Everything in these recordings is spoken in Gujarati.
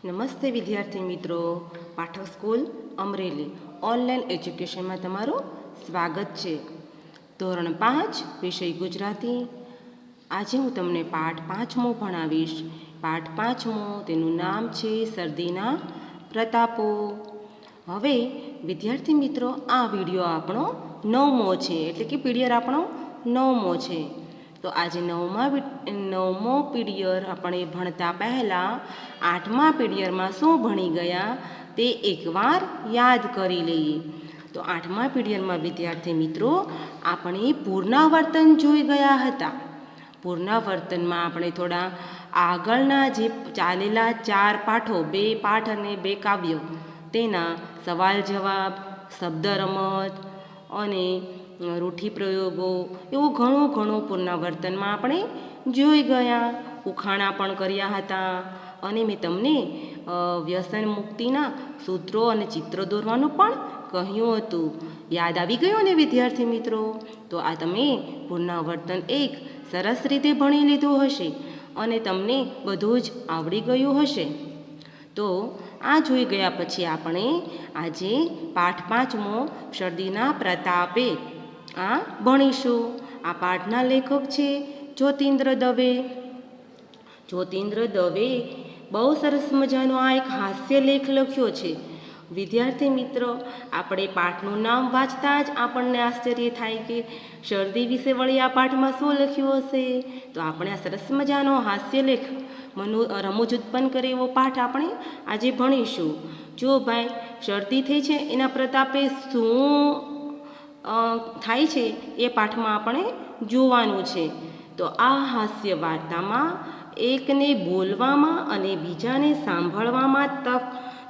નમસ્તે વિદ્યાર્થી મિત્રો, પાઠક સ્કૂલ અમરેલી ઓનલાઈન એજ્યુકેશનમાં તમારું સ્વાગત છે. ધોરણ 5 વિષય ગુજરાતી. આજે હું તમને પાઠ 5મો ભણાવીશ. પાઠ 5મો તેનું નામ છે શરદીના પ્રતાપો. હવે વિદ્યાર્થી મિત્રો, આ વિડીયો આપણો 9મો છે, એટલે કે પીરિયડ આપણો 9મો છે. તો આજે 9મો પીરિયડ આપણે ભણતા પહેલાં 8મા પીરિયડમાં શું ભણી ગયા તે એકવાર યાદ કરી લઈએ. તો 8મા પીરિયડમાં વિદ્યાર્થી મિત્રો આપણે પુનરાવર્તન જોઈ ગયા હતા. પુનરાવર્તનમાં આપણે થોડા આગળના જે ચાલેલા 4 પાઠો, 2 પાઠ અને 2 કાવ્યો, તેના સવાલ જવાબ, શબ્દ રમત અને રૂઢિ પ્રયોગો એવું ઘણું પુનરાવર્તનમાં આપણે જોઈ ગયા. ઉખાણા પણ કર્યા હતા અને મેં તમને વ્યસન મુક્તિના સૂત્રો અને ચિત્ર દોરવાનું પણ કહ્યું હતું. યાદ આવી ગયું ને વિદ્યાર્થી મિત્રો? તો આ તમે પુનરાવર્તન એક સરસ રીતે ભણી લીધું હશે અને તમને બધું જ આવડી ગયું હશે. તો આ જોઈ ગયા પછી આપણે આજે પાઠ 5મો શરદીના પ્રતાપે આ ભણીશું. આ પાઠના લેખક છે જ્યોતિન્દ્ર દવે. જ્યોતિન્દ્ર દવે બહુ સરસ મજાનો આ એક હાસ્ય લેખ લખ્યો છે. વિદ્યાર્થી મિત્રો, આપણે પાઠનું નામ વાંચતા જ આપણને આશ્ચર્ય થાય કે શરદી વિશે વળી આ પાઠમાં શું લખ્યું હશે. તો આપણે આ સરસ મજાનો હાસ્ય લેખ, રમૂજ ઉત્પન્ન કરે એવો પાઠ આપણે આજે ભણીશું. જો ભાઈ, શરદી થઈ છે એના પ્રતાપે શું થાય છે એ પાઠમાં આપણે જોવાનું છે. તો આ હાસ્ય વાર્તામાં એકને બોલવામાં અને બીજાને સાંભળવામાં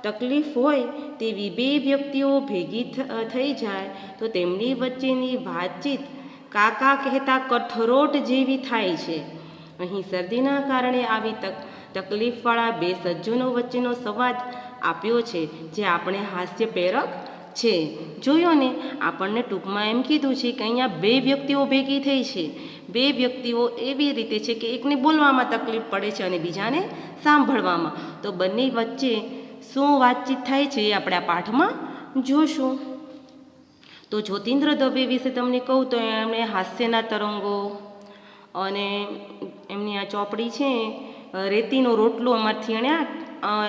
તકલીફ હોય તેવી 2 વ્યક્તિઓ ભેગી થઈ જાય તો તેમની વચ્ચેની વાતચીત કાકા કહેતા કઠરોટ જેવી થાય છે. અહીં શરદીના કારણે આવી તકલીફવાળા 2 સજ્જનો વચ્ચેનો સંવાદ આપ્યો છે, જે આપણે હાસ્ય પ્રેરક છે. જોયો ને, આપણને ટૂંકમાં એમ કીધું છે કે અહીંયા 2 વ્યક્તિઓ ભેગી થઈ છે. 2 વ્યક્તિઓ એવી રીતે છે કે એકને બોલવામાં તકલીફ પડે છે અને બીજાને સાંભળવામાં. તો બંને વચ્ચે શું વાતચીત થાય છે એ આપણે આ પાઠમાં જોશું. તો જ્યોતિન્દ્ર દવે વિશે તમને કહું તો એમણે હાસ્યના તરંગો અને એમની આ ચોપડી છે રેતીનો રોટલો, એમાંથી એણે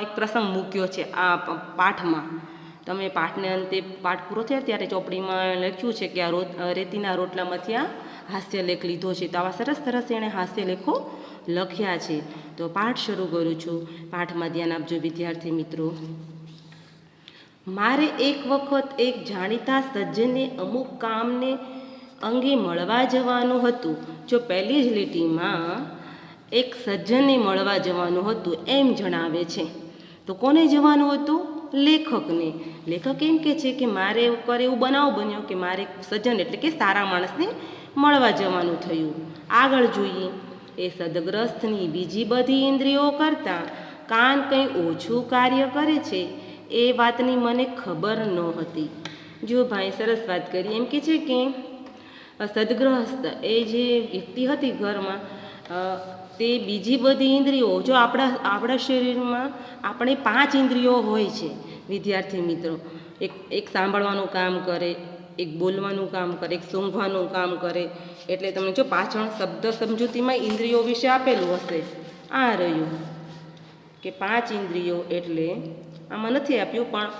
એક પ્રસંગ મૂક્યો છે આ પાઠમાં. તમે પાઠને અંતે પાઠ પૂરો થયા ત્યારે ચોપડીમાં લખ્યું છે કે આ રેતીના રોટલામાંથી આ હાસ્ય લેખ લીધો છે. તો આવા સરસ એણે હાસ્ય લેખો લખ્યા છે. તો પાઠ શરૂ કરું છું. પાઠમાં ધ્યાન આપજો વિદ્યાર્થી મિત્રો. મારે એક વખત એક જાણીતા સજ્જનને અમુક કામને અંગે મળવા જવાનું હતું. જો પહેલી જ લીટીમાં એક સજ્જનને મળવા જવાનું હતું એમ જણાવે છે. તો કોને જવાનું હતું? લેખકને. લેખક એમ કે છે કે મારે એવું બનાવ બન્યો કે મારે સજ્જન એટલે કે સારા માણસને મળવા જવાનું થયું. આગળ જોઈએ. એ સદગ્રસ્તની બીજી બધી ઇન્દ્રિયો કરતાં કાન કંઈ ઓછું કાર્ય કરે છે એ વાતની મને ખબર નહોતી. જો ભાઈ, સરસ વાત કરી. એમ કે છે કે સદગ્રસ્ત એ જે વ્યક્તિ હતી ઘરમાં, તે બીજી બધી ઇન્દ્રિયો, જો આપણા શરીરમાં આપણે 5 ઇન્દ્રિયો હોય છે વિદ્યાર્થી મિત્રો. એક સાંભળવાનું કામ કરે, એક બોલવાનું કામ કરે, એક સૂંઘવાનું કામ કરે. એટલે તમને જો પાછળ શબ્દ સમજૂતીમાં ઇન્દ્રિયો વિશે આપેલું હશે. આ રહ્યું કે 5 ઇન્દ્રિયો, એટલે આમાં નથી આપ્યું પણ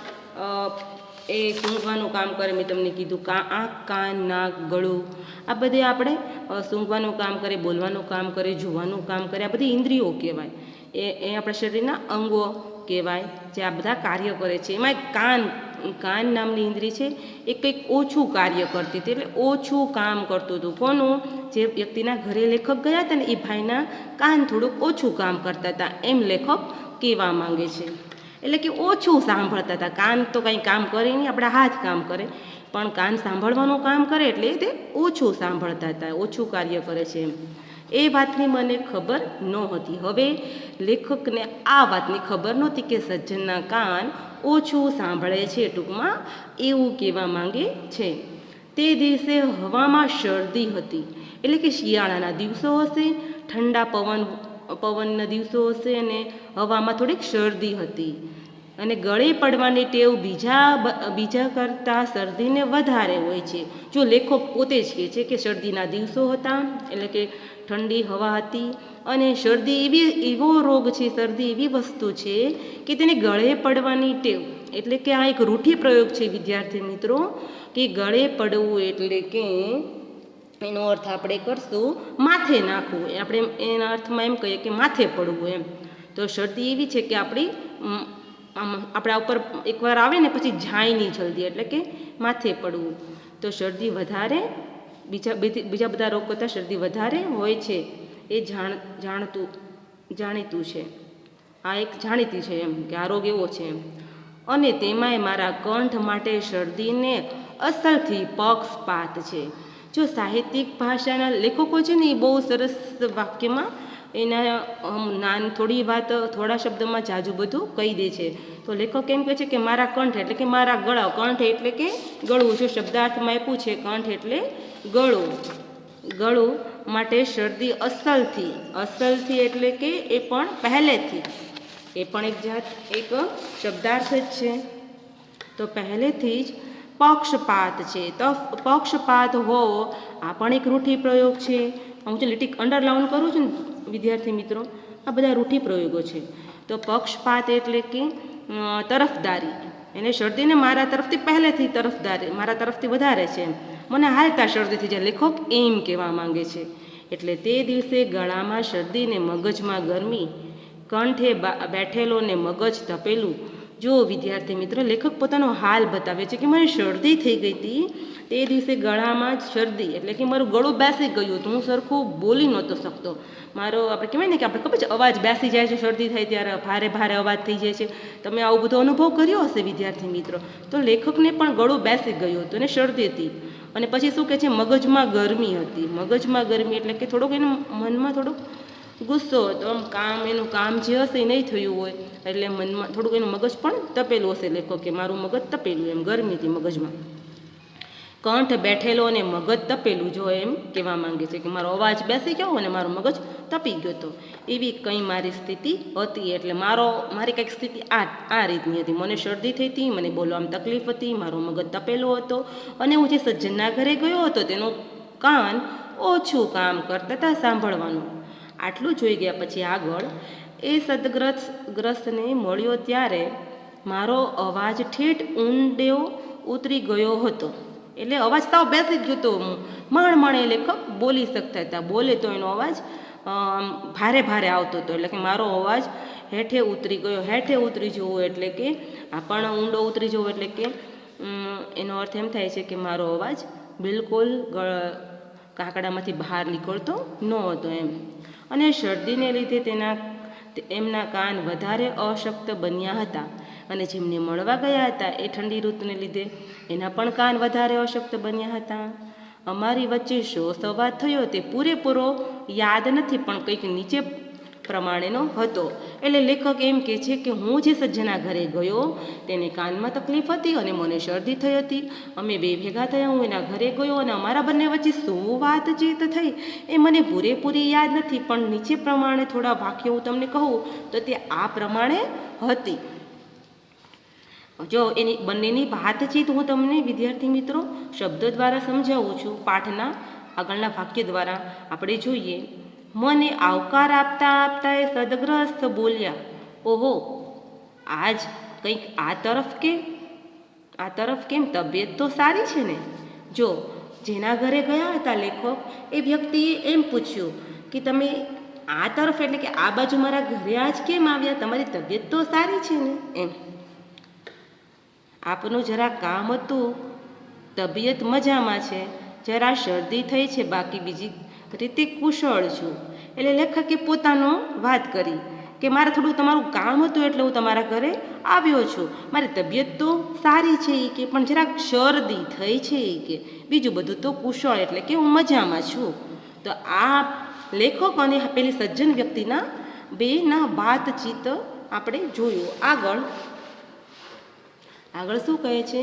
એ સૂંઘવાનું કામ કરે. મેં તમને કીધું આંખ, કાન, નાક, ગળું, આ બધે આપણે સૂંઘવાનું કામ કરે, બોલવાનું કામ કરે, જોવાનું કામ કરે. આ બધી ઇન્દ્રિયો કહેવાય. એ આપણા શરીરના અંગો કહેવાય જે આ બધા કાર્ય કરે છે. એમાં કાન નામની ઇન્દ્રિય છે એ કંઈક ઓછું કાર્ય કરતી હતી, એટલે ઓછું કામ કરતું હતું. કોનું? જે વ્યક્તિના ઘરે લેખક ગયા હતા ને એ ભાઈના કાન થોડુંક ઓછું કામ કરતા હતા એમ લેખક કહેવા માંગે છે. એટલે કે ઓછું સાંભળતા હતા. કાન તો કંઈ કામ કરે નહીં, આપણા હાથ કામ કરે, પણ કાન સાંભળવાનું કામ કરે એટલે તે ઓછું સાંભળતા હતા, ઓછું કાર્ય કરે છે એમ. એ વાતની મને ખબર નહોતી. હવે લેખકને આ વાતની ખબર નહોતી કે સજ્જનના કાન ઓછું સાંભળે છે. ટૂંકમાં એવું કહેવા માંગે છે. તે દિવસે હવામાં શરદી હતી, એટલે કે શિયાળાના દિવસો હશે. ઠંડા પવન પવનના દિવસો હશે અને હવામાં થોડીક શરદી હતી અને ગળે પડવાની ટેવ બીજા કરતાં શરદીને વધારે હોય છે. જો લેખક પોતે જ કહે છે કે શરદીના દિવસો હતા, એટલે કે ઠંડી હવા હતી અને શરદી એવો રોગ છે, શરદી એવી વસ્તુ છે કે તેને ગળે પડવાની ટેવ, એટલે કે આ એક રૂઢિ પ્રયોગ છે વિદ્યાર્થી મિત્રો, કે ગળે પડવું એટલે કે એનો અર્થ આપણે કરશું માથે નાખવું. આપણે એના અર્થમાં એમ કહીએ કે માથે પડવું એમ. તો શરદી એવી છે કે આપણા ઉપર એકવાર આવે ને પછી જાય નહીં જલ્દી, એટલે કે માથે પડવું. તો શરદી વધારે બીજા બધા રોગ કરતાં શરદી વધારે હોય છે, એ જાણીતું છે. આ એક જાણીતી છે એમ કે આ રોગ એવો છે એમ. અને તેમાંય મારા કંઠ માટે શરદીને અસલથી પક્ષપાત છે. જો સાહિત્યિક ભાષાના લેખકો છે ને એ બહુ સરસ વાક્યમાં એના થોડી વાત થોડા શબ્દમાં જાજુ બધું કહી દે છે. તો લેખક એમ કહે છે કે મારા કંઠ એટલે કે મારા ગળા, કંઠ એટલે કે ગળું, જો શબ્દાર્થમાં આપ્યું છે કંઠ એટલે ગળું માટે શરદી અસલથી એટલે કે એ પણ પહેલેથી, એ પણ એક શબ્દાર્થ જ છે. તો પહેલેથી જ પક્ષપાત છે. તો પક્ષપાત હોવો આ પણ એક રૂઢિ પ્રયોગ છે. હું જે લીટી અંડરલાઉન કરું છું ને વિદ્યાર્થી મિત્રો, આ બધા રૂઢિ પ્રયોગો છે. તો પક્ષપાત એટલે કે તરફદારી, એને શરદીને મારા તરફથી પહેલેથી મારા તરફથી વધારે છે, મને હાલતા શરદીથી જે લેખક એમ કહેવા માંગે છે. એટલે તે દિવસે ગળામાં શરદીને મગજમાં ગરમી, કંઠે બેઠેલો ને મગજ તપેલું. જો વિદ્યાર્થી મિત્ર, લેખક પોતાનો હાલ બતાવે છે કે મને શરદી થઈ ગઈ હતી તે દિવસે ગળામાં જ શરદી, એટલે કે મારું ગળું બેસી ગયું હતું, હું સરખું બોલી નહોતો શકતો. મારો આપણે કહેવાય ને કે આપણે ખબર છે અવાજ બેસી જાય છે, શરદી થાય ત્યારે ભારે અવાજ થઈ જાય છે. તમે આવું બધો અનુભવ કર્યો હશે વિદ્યાર્થી મિત્રો. તો લેખકને પણ ગળું બેસી ગયું હતું અને શરદી હતી. અને પછી શું કહે છે, મગજમાં ગરમી હતી. મગજમાં ગરમી એટલે કે થોડોક એના મનમાં થોડોક ગુસ્સો હતો, એનું કામ જે હશે એ નહીં થયું હોય એટલે મનમાં થોડુંક એનું મગજ પણ તપેલું હશે. લેખક કે મારું મગજ તપેલું, એમ ગરમી હતી મગજમાં. કંઠ બેઠેલો અને મગજ તપેલું, જો એમ કહેવા માંગે છે કે મારો અવાજ બેસી ગયો અને મારો મગજ તપી ગયો હતો. એવી કંઈ મારી સ્થિતિ હતી. એટલે મારી કંઈક સ્થિતિ આ રીતની હતી. મને શરદી થઈ હતી, મને બોલવામાં તકલીફ હતી, મારો મગજ તપેલો હતો અને હું જે સજ્જનના ઘરે ગયો હતો તેનું કાન ઓછું કામ કરતા હતા સાંભળવાનું. આટલું જોઈ ગયા પછી આગળ, એ સદગ્રસ્તને મળ્યો ત્યારે મારો અવાજ ઠેઠ ઊંડે ઉતરી ગયો હતો. એટલે અવાજ સાવ બેસી જ ગયો હતો. માણે લેખક બોલી શકતા હતા. બોલે તો એનો અવાજ ભારે આવતો હતો. એટલે કે મારો અવાજ હેઠે ઉતરી ગયો. હેઠે ઉતરી જવો એટલે કે પણ ઊંડો ઉતરી જવો એટલે કે એનો અર્થ એમ થાય છે કે મારો અવાજ બિલકુલ કાકડામાંથી બહાર નીકળતો ન હતો એમ. અને શરદીને લીધે એમના કાન વધારે અશક્ત બન્યા હતા. અને જેમને મળવા ગયા હતા એ ઠંડી ઋતુને લીધે એના પણ કાન વધારે અશક્ત બન્યા હતા. અમારી વચ્ચે શો સંવાદ થયો તે પૂરેપૂરો યાદ નથી, પણ કંઈક નીચે પ્રમાણેનો હતો. એટલે લેખક એમ કહે છે કે હું જે સજ્જના ઘરે ગયો તેને કાનમાં તકલીફ હતી અને મને શરદી થઈ હતી. અમે બે ભેગા થયા, હું એના ઘરે ગયો અને અમારા બંને વચ્ચે શું વાતચીત થઈ એ મને પૂરેપૂરી યાદ નથી, પણ નીચે પ્રમાણે થોડા વાક્યો હું તમને કહું તો તે આ પ્રમાણે હતી. જો એની બંનેની વાતચીત હું તમને વિદ્યાર્થી મિત્રો શબ્દો દ્વારા સમજાવું છું. પાઠના આગળના વાક્ય દ્વારા આપણે જોઈએ. મને આવકાર આપતા એ સદગ્રસ્ત બોલ્યા, ઓહો આજ કંઈક આ તરફ કેમ, તબિયત તો સારી છે ને. જો જેના ઘરે ગયા હતા લેખક, એ વ્યક્તિએ એમ પૂછ્યું કે તમે આ તરફ એટલે કે આ બાજુ મારા ઘરે આજ કેમ આવ્યા, તમારી તબિયત તો સારી છે ને એમ. આપનું જરા કામ હતું, તબિયત મજામાં છે, જરા શરદી થઈ છે, બાકી બીજી રીતે કુશળ છું. એટલે લેખકે પોતાનો વાત કરી કે મારે થોડું તમારું કામ હતું એટલે હું તમારા ઘરે આવ્યો છું. મારી તબિયત તો સારી છે કે પણ જરાક શરદી થઈ છે કે બીજું બધું તો કુશળ એટલે કે હું મજામાં છું. તો આ લેખક અને પેલી સજ્જન વ્યક્તિના બેના વાતચીત આપણે જોયું. આગળ શું કહે છે,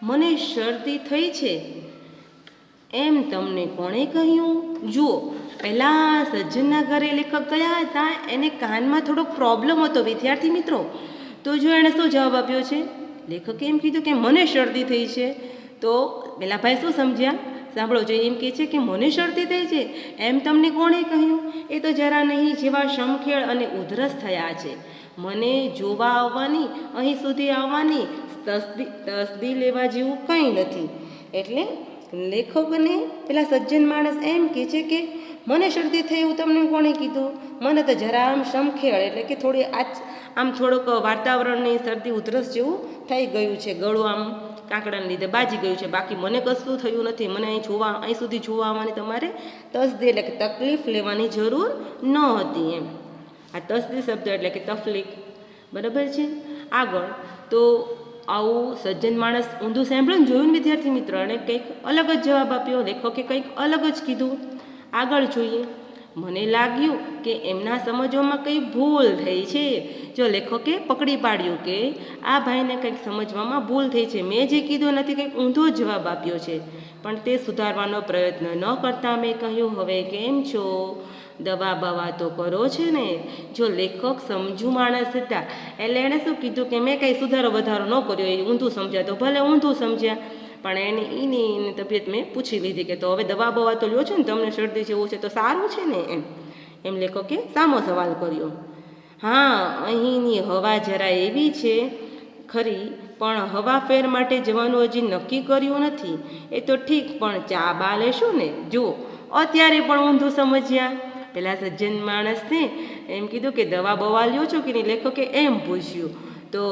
મને શરદી થઈ છે એમ તમને કોણે કહ્યું. જુઓ પહેલાં સજ્જનના ઘરે લેખક ગયા હતા, એને કાનમાં થોડોક પ્રોબ્લેમ હતો વિદ્યાર્થી મિત્રો. તો જો એણે શું જવાબ આપ્યો છે? લેખકે એમ કીધું કે મને શરદી થઈ છે. તો પેલા ભાઈ શું સમજ્યા? સાંભળો, જો એમ કહે છે કે મને શરદી થઈ છે, એમ તમને કોણે કહ્યું? એ તો જરા નહીં જેવા શમખેળ અને ઉધરસ થયા છે. મને જોવા આવવાની, અહીં સુધી આવવાની તસદી લેવા જેવું કંઈ નથી. એટલે લેખકને પેલા સજ્જન માણસ એમ કહે છે કે મને શરદી થઈ એવું તમને કોણે કીધું? મને તો જરા આમ શમખેળ એટલે કે થોડી આમ થોડુંક વાતાવરણની શરદી ઉધરસ જેવું થઈ ગયું છે, ગળું આમ કાંકડાને લીધે બાજી ગયું છે, બાકી મને કશું થયું નથી. મને અહીં સુધી જોવા આવવાની તમારે તસદી એટલે કે તકલીફ લેવાની જરૂર ન હતી એમ. આ તસદી શબ્દ એટલે કે તકલીફ, બરાબર છે. આગળ તો આવું સજ્જન માણસ ઊંધું સાંભળ્યું, જોયું ને વિદ્યાર્થી મિત્રો, અને કંઈક અલગ જ જવાબ આપ્યો, લેખકે કંઈક અલગ જ કીધું. આગળ જોઈએ. મને લાગ્યું કે એમના સમજવામાં કંઈ ભૂલ થઈ છે. જો લેખકે પકડી પાડ્યું કે આ ભાઈને કંઈક સમજવામાં ભૂલ થઈ છે, મેં જે કીધું નથી, કંઈક ઊંધો જવાબ આપ્યો છે. પણ તે સુધારવાનો પ્રયત્ન ન કરતાં મેં કહ્યું, હવે કેમ છો? દવા બવા તો કરો છે ને? જો લેખક સમજુ માણસ હતા એટલે એણે શું કીધું કે મેં કંઈ સુધારો વધારો ન કર્યો, એ ઊંધું સમજ્યા તો ભલે ઊંધું સમજ્યા, પણ એની તબિયત મેં પૂછી લીધી કે તો હવે દવા બવા તો લ્યો છો ને, તમને શરદી જેવું છે તો સારું છે ને એમ લેખકે સામો સવાલ કર્યો. હા, અહીંની હવા જરા એવી છે ખરી, પણ હવા ફેર માટે જવાનું હજી નક્કી કર્યું નથી. એ તો ઠીક, પણ ચા બા લેશું ને? જુઓ, અત્યારે પણ ઊંધું સમજ્યા. પેલા સજ્જન માણસને એમ કીધું કે દવા બવા લ્યો છો કે નહીં? લેખકે એમ પૂછ્યું. તો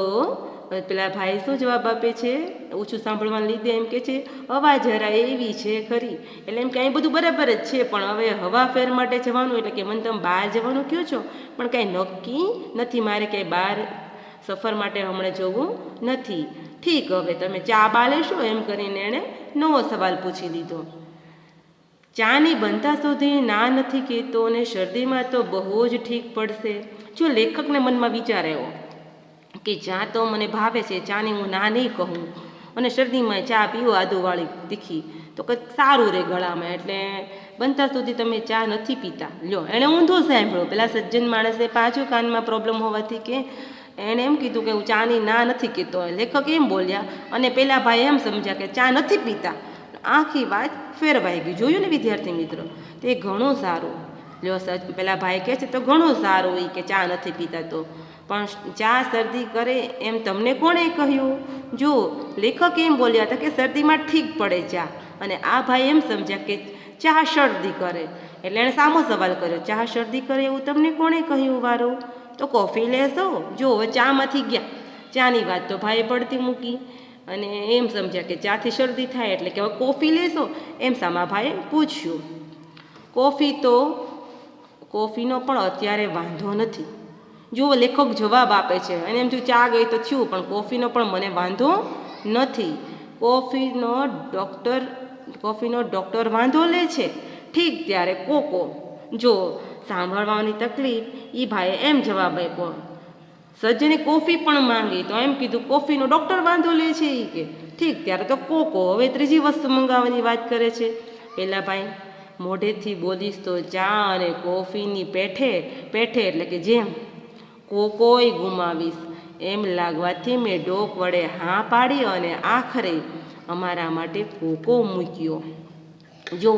પેલા ભાઈ શું જવાબ આપે છે? ઓછું સાંભળવાને લીધે એમ કે છે હવા જરા એવી છે ખરી. એટલે એમ કે અહીં બધું બરાબર જ છે, પણ હવે હવા ફેર માટે જવાનું એટલે કે મને તમે બહાર જવાનું કહો છો, પણ કાંઈ નક્કી નથી, મારે ક્યાંય બહાર સફર માટે હમણાં જવું નથી. ઠીક, હવે તમે ચા બા લેશો? એમ કરીને એણે નવો સવાલ પૂછી લીધો. ચાની બનતા સુધી ના નથી કહેતો, અને શરદીમાં તો બહુ જ ઠીક પડશે. જો લેખકને મનમાં વિચાર આવ્યો કે ચા તો મને ભાવે છે, ચાની હું ના નહીં કહું, અને શરદીમાં ચા પીવો આદુવાળી તીખી તો કંઈક સારું રહે ગળામાં, એટલે બનતા સુધી તમે ચા નથી પીતા. લ્યો, એણે ઊંધું સાંભળ્યું. પેલા સજ્જન માણસે પાછું કાનમાં પ્રોબ્લેમ હોવાથી કે એણે એમ કીધું કે હું ચાની ના નથી કહેતો. લેખક એમ બોલ્યા અને પેલા ભાઈ એમ સમજ્યા કે ચા નથી પીતા. આખી વાત ફેરવાઈ ગઈ. જોયું ને વિદ્યાર્થી મિત્રો? તે ઘણું સારું. લ્યો, પેલા ભાઈ કહે છે તો ઘણું સારું એ કે ચા નથી પીતા, તો પણ ચા શરદી કરે એમ તમને કોણે કહ્યું? જો લેખક એમ બોલ્યા હતા કે શરદીમાં ઠીક પડે ચા, અને આ ભાઈ એમ સમજ્યા કે ચા શરદી કરે. એટલે એણે સામો સવાલ કર્યો, ચા શરદી કરે એવું તમને કોણે કહ્યું વારું? તો કોફી લેશો? જો હવે ચામાંથી ગયા, ચાની વાત તો ભાઈએ પડતી મૂકી અને એમ સમજ્યા કે ચાથી શરદી થાય એટલે કે હવે કોફી લેશો? એમ સામા ભાઈએ પૂછ્યું. કોફીનો પણ અત્યારે વાંધો નથી. જુઓ, લેખક જવાબ આપે છે અને એમ થયું ચા ગઈ તો થયું, પણ કોફીનો પણ મને વાંધો નથી. કોફીનો ડૉક્ટર વાંધો લે છે. ઠીક, ત્યારે કોકો. જો સાંભળવાની તકલીફ, એ ભાઈએ એમ જવાબ આપ્યો. સજ્જને કોફી પણ માંગી તો એમ કીધું કોફીનો ડૉક્ટર વાંધો લે છે એ કે ઠીક, ત્યારે તો કોકો. હવે ત્રીજી વસ્તુ મંગાવવાની વાત કરે છે. પેલા ભાઈ મોઢેથી બોલીશ તો ચા અને કોફીની પેઠે એટલે કે જેમ કોકોય ગુમાવીશ એમ લાગવાથી મેં ડોક વડે હા પાડી અને આખરે અમારા માટે કોકો મૂક્યો. જો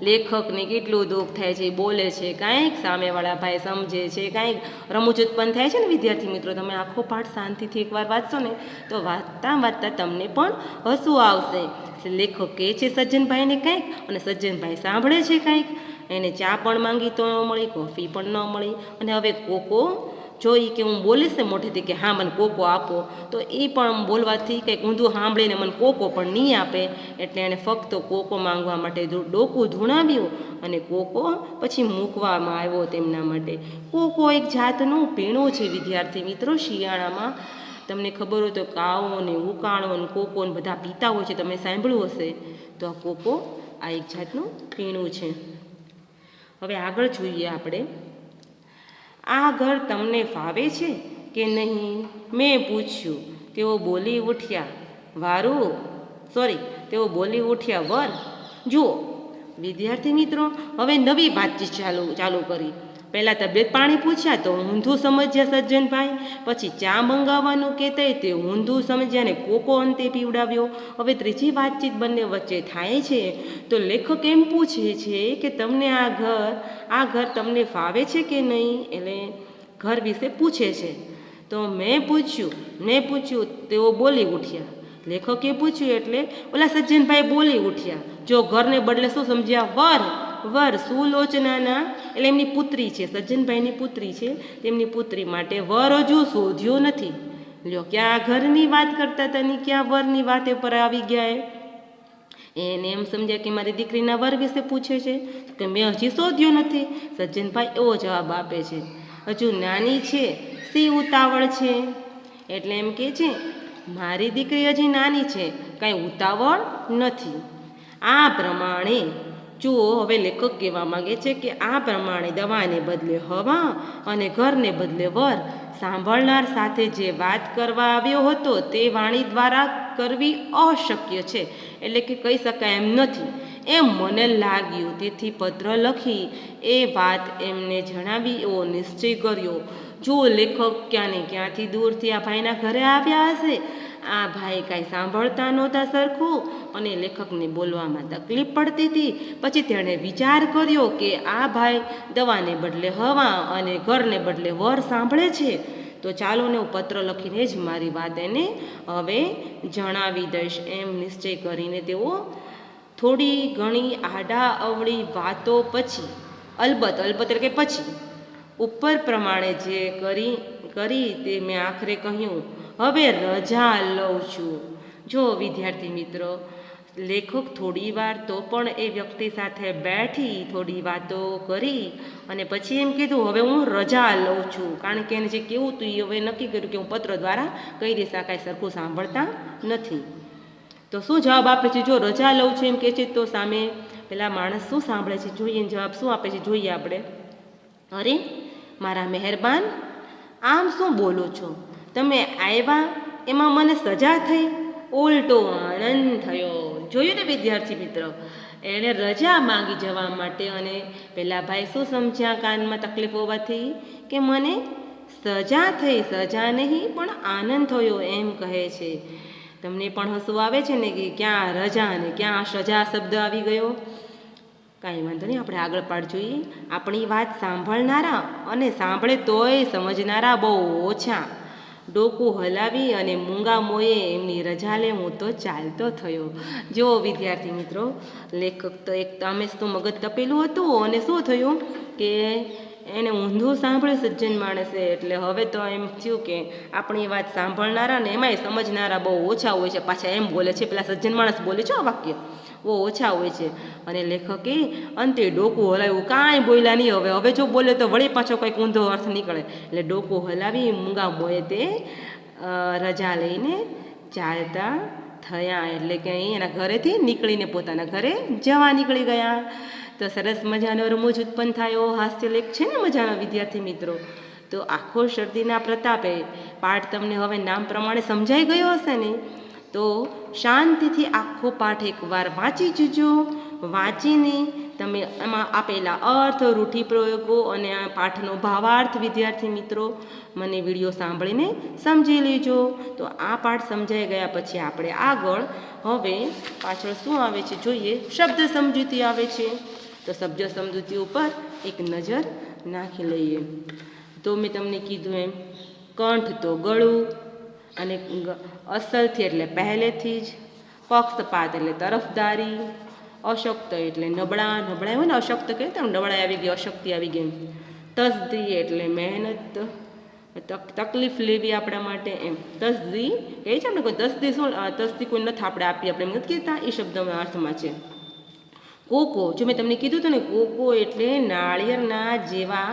લેખકને કેટલું દુઃખ થાય છે, બોલે છે, કાંઈક સામેવાળા ભાઈ સમજે છે, કાંઈક રમૂજ ઉત્પન્ન થાય છે ને વિદ્યાર્થી મિત્રો? તમે આખો પાઠ શાંતિથી એકવાર વાંચશો ને તો વાંચતા તમને પણ હસવું આવશે. લેખક કહે છે સજ્જનભાઈને કંઈક અને સજ્જનભાઈ સાંભળે છે કંઈક. એને ચા પણ માંગી તો ન મળી, કોફી પણ ન મળી, અને હવે કોકો જોઈ કે હું બોલીશ ને મોઢેથી કે હા મને કોકો આપો, તો એ પણ બોલવાથી કંઈક ઊંધું સાંભળીને મને કોકો પણ નહીં આપે. એટલે એણે ફક્ત કોકો માંગવા માટે ડોકું ધૂણાવ્યું અને કોકો પછી મૂકવામાં આવ્યો તેમના માટે. કોકો એક જાતનું પીણું છે વિદ્યાર્થી મિત્રો. શિયાળામાં તમને ખબર હોય તો કાવો ને ઉકાળો ને કોકો ને બધા પીતા હોય છે, તમે સાંભળ્યું હશે. તો આ કોકો આ એક જાતનું પીણું છે. હવે આગળ જોઈએ આપણે. આ ઘર તમને ફાવે છે કે નહીં? મેં પૂછ્યું. તેઓ બોલી ઉઠ્યા વર. જુઓ, વિદ્યાર્થી મિત્રો, હવે નવી વાતચીત ચાલુ કરી. પહેલાં તબિયત પાણી પૂછ્યા તો ઊંધું સમજ્યા સજ્જનભાઈ. પછી ચા મંગાવવાનું કહેતા તે ઊંધું સમજ્યા ને કોકો અંતે પીવડાવ્યો. હવે ત્રીજી વાતચીત બંને વચ્ચે થાય છે તો લેખક એમ પૂછે છે કે તમને આ ઘર તમને ફાવે છે કે નહીં, એટલે ઘર વિશે પૂછે છે. તો મેં પૂછ્યું તેઓ બોલી ઉઠ્યા. લેખકે પૂછ્યું એટલે ઓલા સજ્જનભાઈ બોલી ઉઠ્યા. જો ઘરને બદલે શું સમજ્યા? વર સુલોચનાના, એટલે એમની પુત્રી છે, સજ્જનભાઈની પુત્રી છે, તેમની પુત્રી માટે વર હજુ શોધ્યો નથી. લ્યો, ક્યાં ઘરની વાત કરતા હતા ને ક્યાં વરની વાતે પર આવી ગયા. એને એમ સમજ્યા કે મારી દીકરીના વર વિશે પૂછે છે કે મેં હજી શોધ્યો નથી. સજ્જનભાઈ એવો જવાબ આપે છે, હજુ નાની છે, સી ઉતાવળ છે. એટલે એમ કે છે મારી દીકરી હજી નાની છે, કાંઈ ઉતાવળ નથી. આ પ્રમાણે જુઓ, હવે લેખક કહેવા માગે છે કે આ પ્રમાણે દવાને બદલે હવા અને ઘરને બદલે વર સાંભળનાર સાથે જે વાત કરવા આવ્યો હતો તે વાણી દ્વારા કરવી અશક્ય છે, એટલે કે કહી શકાય એમ નથી એમ મને લાગ્યું. તેથી પત્ર લખી એ વાત એમને જણાવી એવો નિશ્ચય કર્યો. જો લેખક ક્યાં ને ક્યાંથી દૂરથી આ ભાઈના ઘરે આવ્યા હશે. આ ભાઈ કાંઈ સાંભળતા નહોતા સરખું અને લેખકને બોલવામાં તકલીફ પડતી હતી. પછી તેણે વિચાર કર્યો કે આ ભાઈ દવાને બદલે હવા અને ઘરને બદલે વર સાંભળે છે, તો ચાલો ને હું પત્ર લખીને જ મારી વાત એને હવે જણાવી દઈશ. એમ નિશ્ચય કરીને તેઓ થોડી ઘણી આડા અવળી વાતો પછી અલબત્ત એટલે કે પછી ઉપર પ્રમાણે જે કરી તે મેં આખરે કહ્યું, હવે રજા લઉં છું. જો વિદ્યાર્થી મિત્રો, લેખક થોડી વાર તો પણ એ વ્યક્તિ સાથે બેઠી થોડી વાતો કરી અને પછી એમ કીધું હવે હું રજા લઉં છું. કારણ કે એને જે કેવું હતું એ હવે નક્કી કર્યું કે હું પત્ર દ્વારા કઈ રીતે કાંઈ સરખું સાંભળતા નથી. તો શું જવાબ આપે છે? જો રજા લઉં છું એમ કહે છે તો સામે પેલા માણસ શું સાંભળે છે જોઈએ, જવાબ શું આપે છે જોઈએ આપણે. અરે મારા મહેરબાન, આમ શું બોલો છો? તમે આવ્યા એમાં મને સજા થઈ? ઉલટો આનંદ થયો. જોયું ને વિદ્યાર્થી મિત્રો, એણે રજા માંગી જવા માટે અને પેલા ભાઈ શું સમજ્યા કાનમાં તકલીફ હોવાથી કે મને સજા થઈ, સજા નહીં પણ આનંદ થયો એમ કહે છે. તમને પણ હસવું આવે છે ને કે ક્યાં રજા ને ક્યાં સજા શબ્દ આવી ગયો? કાંઈ વાંધો નહીં, આપણે આગળ પાડ જોઈએ. આપણી વાત સાંભળનારા અને સાંભળે તોય સમજનારા બહુ ઓછા. ડોકું હલાવી અને મૂંગા મોએ એમની રજા લે હું તો ચાલતો થયો. જો વિદ્યાર્થી મિત્રો, લેખક તો એક તામેશ તો મગજ તપેલું હતું અને શું થયું કે એને ઊંધું સાંભળ્યું સજ્જન માણસે. એટલે હવે તો એમ થયું કે આપણી વાત સાંભળનારા ને એમાંય સમજનારા બહુ ઓછા હોય છે. પાછા એમ બોલે છે, પેલા સજ્જન માણસ બોલે છે આ વાક્ય બહુ ઓછા હોય છે. અને લેખકે અંતે ડોકું હલાવ્યું, કાંઈ બોલ્યા નહીં. હવે જો બોલે તો વળી પાછો કંઈક ઊંધો અર્થ નીકળે. એટલે ડોકું હલાવી મૂંગા મોએ તે રજા લઈને ચાલતા થયા. એટલે કે એના ઘરેથી નીકળીને પોતાના ઘરે જવા નીકળી ગયા. તો સરસ મજાનો રમૂજ ઉત્પન્ન થયો. હાસ્યલેખ છે ને મજાનો વિદ્યાર્થી મિત્રો. તો આખો શરદીના પ્રતાપે પાઠ તમને હવે નામ પ્રમાણે સમજાઈ ગયો હશે ને? તો શાંતિથી આખો પાઠ એકવાર વાંચી જજો. વાંચીને તમે એમાં આપેલા અર્થ, રૂઢિપ્રયોગો અને આ પાઠનો ભાવાર્થ વિદ્યાર્થી મિત્રો મને વિડીયો સાંભળીને સમજી લેજો. તો આ પાઠ સમજાઈ ગયા પછી આપણે આગળ હવે પાછળ શું આવે છે જોઈએ. શબ્દ સમજૂતી આવે છે. તો શબ્દ સમજૂતી ઉપર એક નજર નાખી લઈએ. તો મેં તમને કીધું એમ કંઠ તો ગળું અને અસલથી એટલે પહેલેથી જ, પક્ષપાત એટલે તરફદારી, અશક્ત એટલે નબળા હોય ને અશક્ત કહે તો નબળાઈ આવી ગઈ, અશક્તિ આવી ગઈ. તસદી એટલે મહેનત, તકલીફ લેવી આપણા માટે એમ. તસદી કહે છે ને કોઈ તસદી શું, તસદી કોઈ નથી આપણે આપી, આપણે નથી કહેતા, એ શબ્દના અર્થમાં છે. કોકો, જો મેં તમને કીધું હતું ને, કોકો એટલે નાળિયેરના જેવા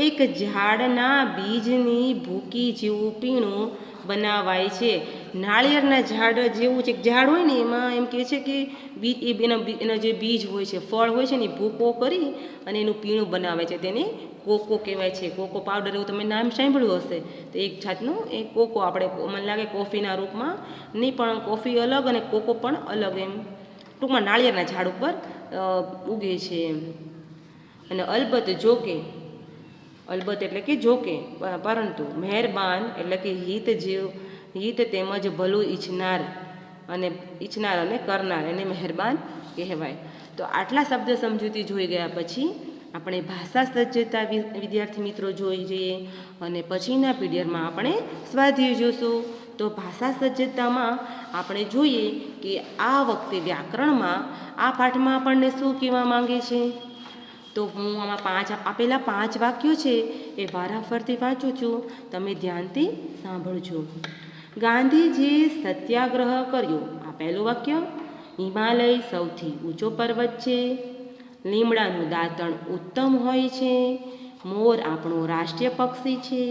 એક ઝાડના બીજની ભૂકી જેવું પીણું બનાવાય છે. નાળિયેરના ઝાડ જેવું છે, ઝાડ હોય ને એમાં એમ કહે છે કે એના જે બીજ હોય છે, ફળ હોય છે ને એ ભૂકો કરી અને એનું પીણું બનાવે છે, તેને કોકો કહેવાય છે. કોકો પાવડર એવું તમે નામ સાંભળ્યું હશે. તો એક જાતનું એ કોકો આપણે મને લાગે કોફીના રૂપમાં નહીં, પણ કોફી અલગ અને કોકો પણ અલગ એમ ટૂંકમાં નાળિયેરના ઝાડ ઉપર ઉગે છે. અને અલબત્ત જો કે, અલબત્ત એટલે કે જો કે, પરંતુ મહેરબાન એટલે કે હિત તેમજ ભલું ઈચ્છનાર અને કરનાર એને મહેરબાન કહેવાય. તો આટલા શબ્દ સમજૂતી જોઈ ગયા પછી આપણે ભાષા સજ્જતા વિદ્યાર્થી મિત્રો જોઈ જઈએ અને પછીના પીરિયડમાં આપણે સ્વાધ્યાય જોશું. તો ભાષા સજ્જતામાં આપણે જોઈએ કે આ વખતે વ્યાકરણમાં આ પાઠમાં આપણને શું કહેવા માંગે છે. તો હું આમાં આપેલા 5 વાક્યો છે એ વારાફરતી વાંચું છું, તમે ધ્યાનથી સાંભળજો. ગાંધીજીએ સત્યાગ્રહ કર્યો. આ પહેલું વાક્ય. હિમાલય સૌથી ઊંચો પર્વત છે. લીમડાનું દાંતણ ઉત્તમ હોય છે. મોર આપણો રાષ્ટ્રીય પક્ષી છે.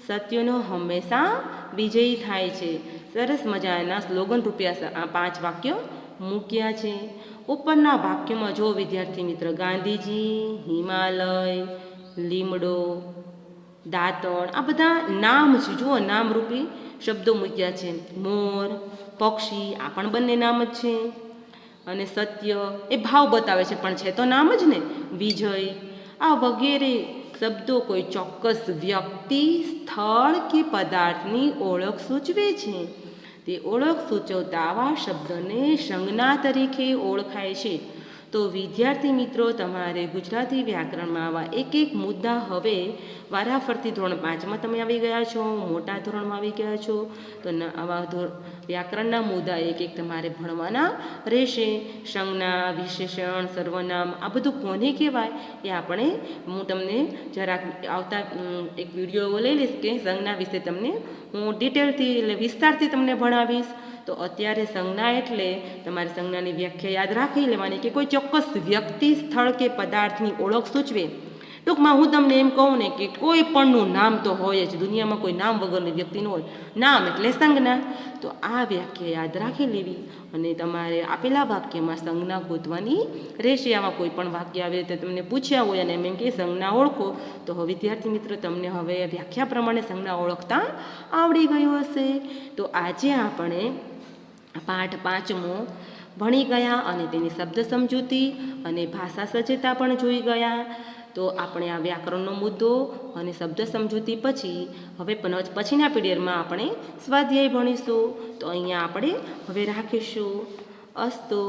સત્યનો હંમેશા વિજય થાય છે. સરસ મજાના સ્લોગન રૂપિયા આ 5 વાક્યો મૂક્યા છે. ઉપરના વાક્યમાં જો વિદ્યાર્થી મિત્ર, ગાંધીજી, હિમાલય, લીમડો, દાંતણ, આ બધા નામ છે. જુઓ, નામરૂપી શબ્દો મૂક્યા છે. મોર, પક્ષી, આ પણ બંને નામ જ છે. અને સત્ય એ ભાવ બતાવે છે, પણ છે તો નામ જ ને. વિજય, આ વગેરે શબ્દો કોઈ ચોક્કસ વ્યક્તિ, સ્થળ કે પદાર્થની ઓળખ સૂચવે છે. તે ઓળખ સૂચવતા આવા શબ્દને સંજ્ઞા તરીકે ઓળખાય છે. તો વિદ્યાર્થી મિત્રો, તમારે ગુજરાતી વ્યાકરણમાં આવા એક મુદ્દા હવે વારાફરતી ધોરણ 5માં તમે આવી ગયા છો, મોટા ધોરણમાં આવી ગયા છો, તો આવા વ્યાકરણના મુદ્દા એક તમારે ભણવાના રહેશે. સંજ્ઞા, વિશેષણ, સર્વનામ, આ બધું કોને કહેવાય એ હું તમને જરાક આવતા એક વિડીયો લઈ લઈશ કે સંજ્ઞા વિશે તમને હું ડિટેલથી એટલે વિસ્તારથી તમને ભણાવીશ. તો અત્યારે સંજ્ઞા એટલે તમારે સંજ્ઞાની વ્યાખ્યા યાદ રાખી લેવાની કે કોઈ ચોક્કસ વ્યક્તિ, સ્થળ કે પદાર્થની ઓળખ સૂચવે. ટૂંકમાં હું તમને એમ કહું ને કે કોઈ પણનું નામ તો હોય જ, દુનિયામાં કોઈ નામ વગરની વ્યક્તિ ન હોય. નામ એટલે સંજ્ઞા. તો આ વ્યાખ્યા યાદ રાખી લેવી અને તમારે આપેલા વાક્યમાં સંજ્ઞા ગોતવાની રહેશે. આમાં કોઈ પણ વાક્ય આવી રીતે તમને પૂછ્યા હોય અને એમ કે સંજ્ઞા ઓળખો, તો વિદ્યાર્થી મિત્રો તમને હવે વ્યાખ્યા પ્રમાણે સંજ્ઞા ઓળખતા આવડી ગયું હશે. તો આજે આપણે પાઠ 5મો ભણી ગયા અને તેની શબ્દ સમજૂતી અને ભાષા સજ્જતા પણ જોઈ ગયા. તો આપણે આ વ્યાકરણનો મુદ્દો અને શબ્દ સમજૂતી પછી હવે પછીના પીરિયડમાં આપણે સ્વાધ્યાય ભણીશું. તો અહીંયા આપણે હવે રાખીશું. અસ્તુ.